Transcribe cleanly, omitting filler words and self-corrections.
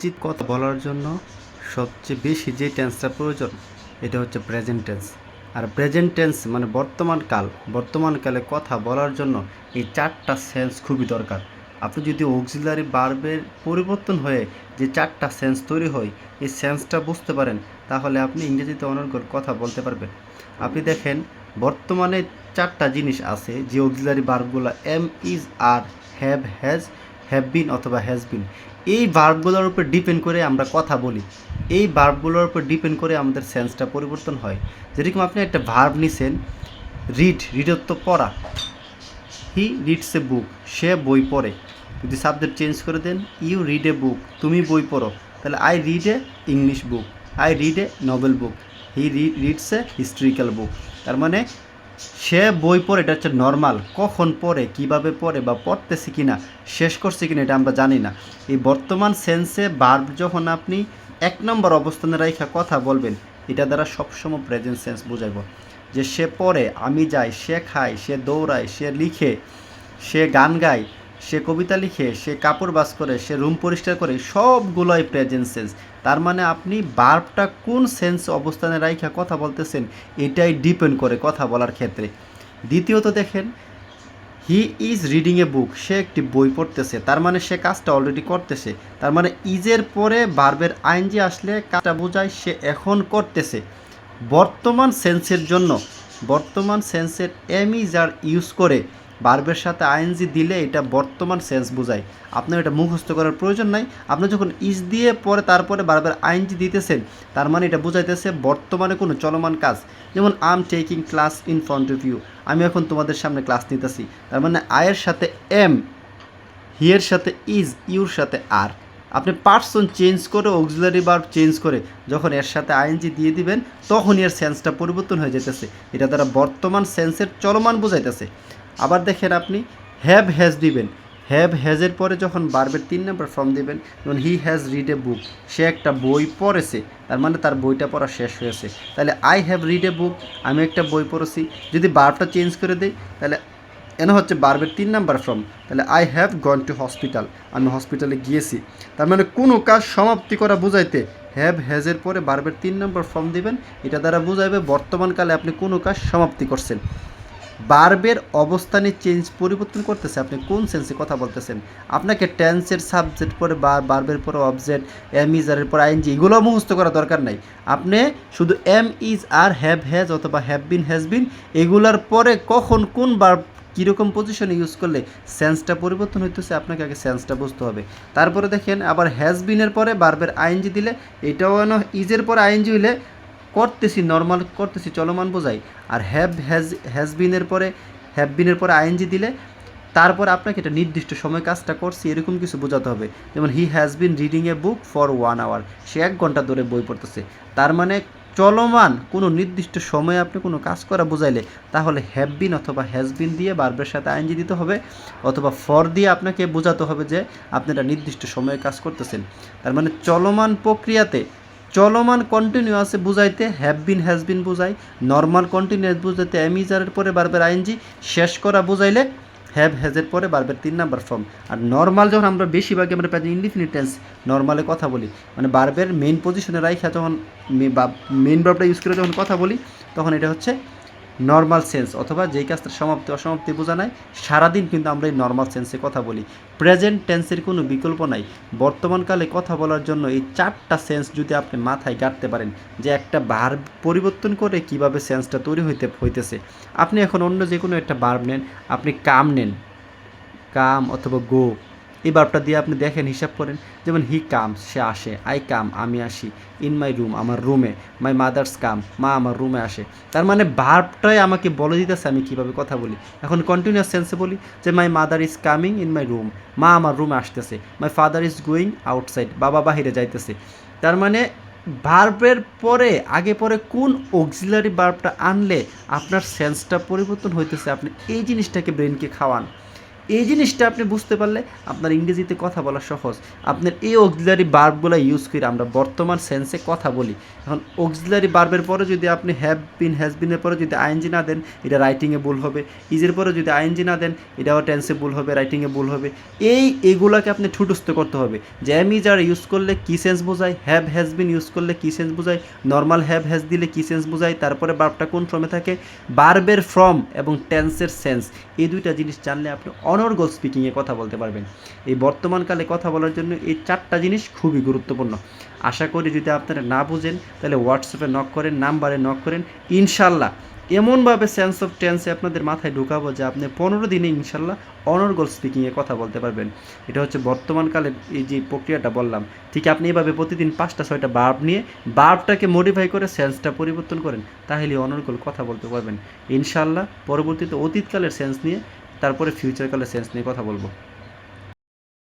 উচিত কথা বলার জন্য সবচেয়ে বেশি যে টেন্সটা প্রয়োজন এটা হচ্ছে প্রেজেন্ট টেন্স। আর প্রেজেন্ট টেন্স মানে বর্তমানকালে কথা বলার জন্য এই চারটা সেন্স খুবই দরকার। আপনি যদি অক্সিলারি ভার্বের পরিবর্তন হয়ে যে চারটা সেন্স তৈরি হয় এই সেন্সটা বুঝতে পারেন, তাহলে আপনি ইংরেজিতে অনর্গল কথা বলতে পারবেন। আপনি দেখেন, বর্তমানে চারটা জিনিস আছে যে অক্সিলারি ভার্বগুলো am, is, are, have been অথবা হ্যাজ বিন। এই ভার্বগুলোর উপর ডিপেন্ড করে আমরা কথা বলি, এই ভার্বগুলোর উপর ডিপেন্ড করে আমাদের সেন্সটা পরিবর্তন হয়। যেরকম আপনি একটা ভার্ব নিছেন, রিডের তো পড়া, হি রিডস এ বুক, সে বই পড়ে। যদি সাবজেক্ট চেঞ্জ করে দেন, ইউ রিড এ বুক, তুমি বই পড়ো, তাহলে I read a English book, I read a novel book, he reads a historical book. তার মানে সে বই পড়ে, এটা হচ্ছে নর্মাল। কখন পড়ে, কিভাবে পড়ে, বা পড়তেছে কিনা, শেষ করছে কিনা, এটা আমরা জানি না। এই বর্তমান সেন্সে ভার্ব যখন আপনি এক নম্বর অবস্থানে রাখা কথা বলবেন, এটা দ্বারা সবসময় প্রেজেন্ট সেন্স বোঝাইব। যে সে পড়ে, আমি যাই, সে খায়, সে দৌড়ায়, সে লিখে, সে গান গায়, সে কবিতা লিখে, সে কাপড় বাস করে, সে রুম পরিষ্কার করে, সবগুলোই প্রেজেন্ট সেন্স। তার মানে আপনি ভার্বটা কোন সেন্স অবস্থানে রাইখা কথা বলতেছেন এটাই ডিপেন্ড করে কথা বলার ক্ষেত্রে। দ্বিতীয়ত দেখেন, হি ইজ রিডিং এ বুক, সে একটি বই পড়তেছে, তার মানে সে কাজটা অলরেডি করতেছে। তার মানে ইজের পরে ভার্বের আইনজি আসলে কাজটা বোঝায় সে এখন করতেছে। বর্তমান সেন্সের জন্য বর্তমান সেন্সের এম ইজ আর ইউজ করে ভার্বের সাথে আইএনজি দিলে এটা বর্তমান সেন্স বোঝায়। আপনার এটা মুখস্থ করার প্রয়োজন নাই। আপনি যখন ইজ দিয়ে পরে তারপরে ভার্বের আইএনজি দিতেছেন, তার মানে এটা বোঝাইতেছে বর্তমানে কোনো চলমান কাজ। যেমন I am taking class in front of you, আমি এখন তোমাদের সামনে ক্লাস নিতেছি। তার মানে আয়ের সাথে এম, হিয়ের সাথে ইজ, ইউর সাথে আর। আপনি পার্সন চেঞ্জ করে, অক্সিলারি ভার্ব চেঞ্জ করে যখন এর সাথে আইএনজি দিয়ে দিবেন, তখন এর সেন্সটা পরিবর্তন হয়ে যেতেছে। এটা দ্বারা বর্তমান সেন্সের চলমান বোঝাইতেছে। আবার দেখেন, আপনি হ্যাভ হ্যাজ দিবেন, হ্যাভ হ্যাজের পরে যখন ভার্বের 3 নম্বর ফর্ম দিবেন, যেমন হি হ্যাজ রিড এ বুক, সে একটা বই পড়েছে, তার মানে তার বইটা পড়া শেষ হয়েছে। তাহলে আই হ্যাভ রিড এ বুক, আমি একটা বই পড়েছি। যদি ভার্বটা চেঞ্জ করে দিই, তাহলে হচ্ছে ভার্বের 3 নাম্বার ফর্ম, তাহলে I have gone to hospital, আমি হসপিটালে গিয়েছি। তার মানে কোনো কাজ সমাপ্তি করা বুঝাইতে হ্যাভ হ্যাজের পরে ভার্বের 3 নম্বর ফর্ম দিবেন। এটা দ্বারা বুঝাইবে বর্তমানকালে আপনি কোনো কাজ সমাপ্তি করছেন। ভার্বের অবস্থানে চেঞ্জ পরিবর্তন করতেছে, আপনি কোন সেন্সে কথা বলতেছেন। আপনাকে টেন্সের সাবজেক্ট পরে ভার্বের পরে অবজেক্ট, এম ইজ আরের পরে আইএনজি, এগুলো মুখস্থ করার দরকার নাই। আপনি শুধু am is are, have has অথবা হ্যাভ বিন হ্যাজ বিন, এগুলার পরে কখন কোন ভার্ব কীরকম পজিশনে ইউজ করলে সেন্সটা পরিবর্তন হইতেছে, আপনাকে আগে সেন্সটা বুঝতে হবে। তারপরে দেখেন, আবার হ্যাজ বিনের পরে ভার্বের আইএনজি দিলে, এটাও ইজের পরে আইএনজি হইলে করতেছি, নর্মাল করতেছি, চলমান বোঝাই। আর হ্যাজ বিনের পরে আইএনজি দিলে তারপর আপনাকে এটা নির্দিষ্ট সময় কাজটা করছি এরকম কিছু বোঝাতে হবে। যেমন he has been reading a book for 1 hour, সে 1 ঘন্টা ধরে বই পড়তেছে। তার মানে চলমান কোনো নির্দিষ্ট সময়ে আপনি কোনো কাজ করা বোঝাইলে, তাহলে হ্যাভ বিন অথবা হ্যাজ বিন দিয়ে ভার্বের সাথে আইএনজি দিতে হবে, অথবা ফর দিয়ে আপনাকে বোঝাতে হবে যে আপনি একটা নির্দিষ্ট সময়ে কাজ করতেছেন। তার মানে চলমান প্রক্রিয়াতে, চলমান কন্টিনিউয়াসে বুঝাইতে হ্যাভ বিন হ্যাজ বিন বুঝাই, নর্মাল কন্টিনিউয়াস বুঝাইতে এম ইজারের পরে ভার্বের আইএনজি, শেষ করা বুঝাইলে হ্যাভ হ্যাজের পরে ভার্বের 3 নাম্বার ফর্ম। আর নর্মাল যখন আমরা বেশিরভাগই আমরা প্রেজেন্ট ইনডিফিনিট টেন্স নর্মালে কথা বলি, মানে ভার্বের মেইন পজিশনে রাইখা যখন মেইন ভার্বটা ইউজ করে যখন কথা বলি, তখন এটা হচ্ছে নর্মাল সেন্স, অথবা যেই কাজটা সমাপ্তি অসমাপ্তি বোঝা নাই। সারাদিন কিন্তু আমরা এই নর্মাল সেন্সে কথা বলি। প্রেজেন্ট টেন্সের কোনো বিকল্প নাই। বর্তমানকালে কথা বলার জন্য এই 4টা সেন্স যদি আপনি মাথায় গাঁথতে পারেন, যে একটা ভার্ব পরিবর্তন করে কিভাবে সেন্সটা তৈরি হইতেছে। আপনি এখন অন্য যে কোনো একটা ভার্ব নেন, আপনি কাম নেন, কাম অথবা গো, এই ভার্বটা দিয়ে আপনি দেখেন, হিসাব করেন। যেমন হি কামস, সে আসে, আই কাম, আমি আসি, ইন মাই রুম, আমার রুমে, মাই মাদার্স কাম, মা আমার রুমে আসে। তার মানে ভার্বটাই আমাকে বলে দিতেছে আমি কীভাবে কথা বলি। এখন কন্টিনিউয়াস সেন্সে বলি যে my mother is coming in my room, মা আমার রুমে আসতেছে। My father is going outside, বাবা বাহিরে যাইতেছে। তার মানে ভার্বের পরে আগে পরে কোন অক্সিলারি ভার্বটা আনলে আপনার সেন্সটা পরিবর্তন হইতেছে, আপনি এই জিনিসটাকে ব্রেনকে খাওয়ান। এই জিনিসটা আপনি বুঝতে পারলে আপনার ইংরেজিতে কথা বলা সহজ। আপনার এই অক্সিলারি ভার্বগুলো ইউজ করে আমরা বর্তমান সেন্সে কথা বলি। এখন অক্সিলারি ভার্বের পরে যদি আপনি হ্যাভ বিন, হ্যাজ বিনের পরে যদি আইএনজি না দেন, এটা রাইটিংয়ে ভুল হবে। ইজের পরে যদি আইএনজি না দেন, এটাও টেন্সে ভুল হবে, রাইটিংয়ে ভুল হবে। এগুলাকে আপনি ঠুটস্থ করতে হবে যে এম ইজ আর ইউজ করলে কী সেন্স বোঝায়, হ্যাভ হ্যাজ বিন ইউজ করলে কী সেন্স বোঝায়, নর্মাল হ্যাভ হ্যাজ দিলে কী সেন্স বোঝায়, তারপরে ভার্বটা কোন ফর্মে থাকে, ভার্বের ফর্ম এবং টেন্সের সেন্স, এই দুইটা জিনিস জানলে আপনি অনর্গল স্পিকিংয়ে কথা বলতে পারবেন। এই বর্তমানকালে কথা বলার জন্য এই 4টা জিনিস খুবই গুরুত্বপূর্ণ। আশা করি যদি আপনারা না বুঝেন তাহলে হোয়াটসঅ্যাপে নক করেন, নাম্বারে নক করেন। ইনশাল্লাহ এমনভাবে সেন্স অফ টেন্সে আপনাদের মাথায় ঢুকাবো যে আপনি 15 দিনে ইনশাল্লাহ অনর্গল স্পিকিংয়ে কথা বলতে পারবেন। এটা হচ্ছে বর্তমানকালে এই যে প্রক্রিয়াটা বললাম, ঠিক আপনি এভাবে প্রতিদিন 5টা 6টা ভার্ব নিয়ে ভার্বটাকে মডিফাই করে সেন্সটা পরিবর্তন করেন, তাহলে অনর্গল কথা বলতে পারবেন ইনশাল্লাহ। পরবর্তীতে অতীতকালের সেন্স নিয়ে, তারপরে ফিউচারকালের সেন্স নিয়ে কথা বলবো।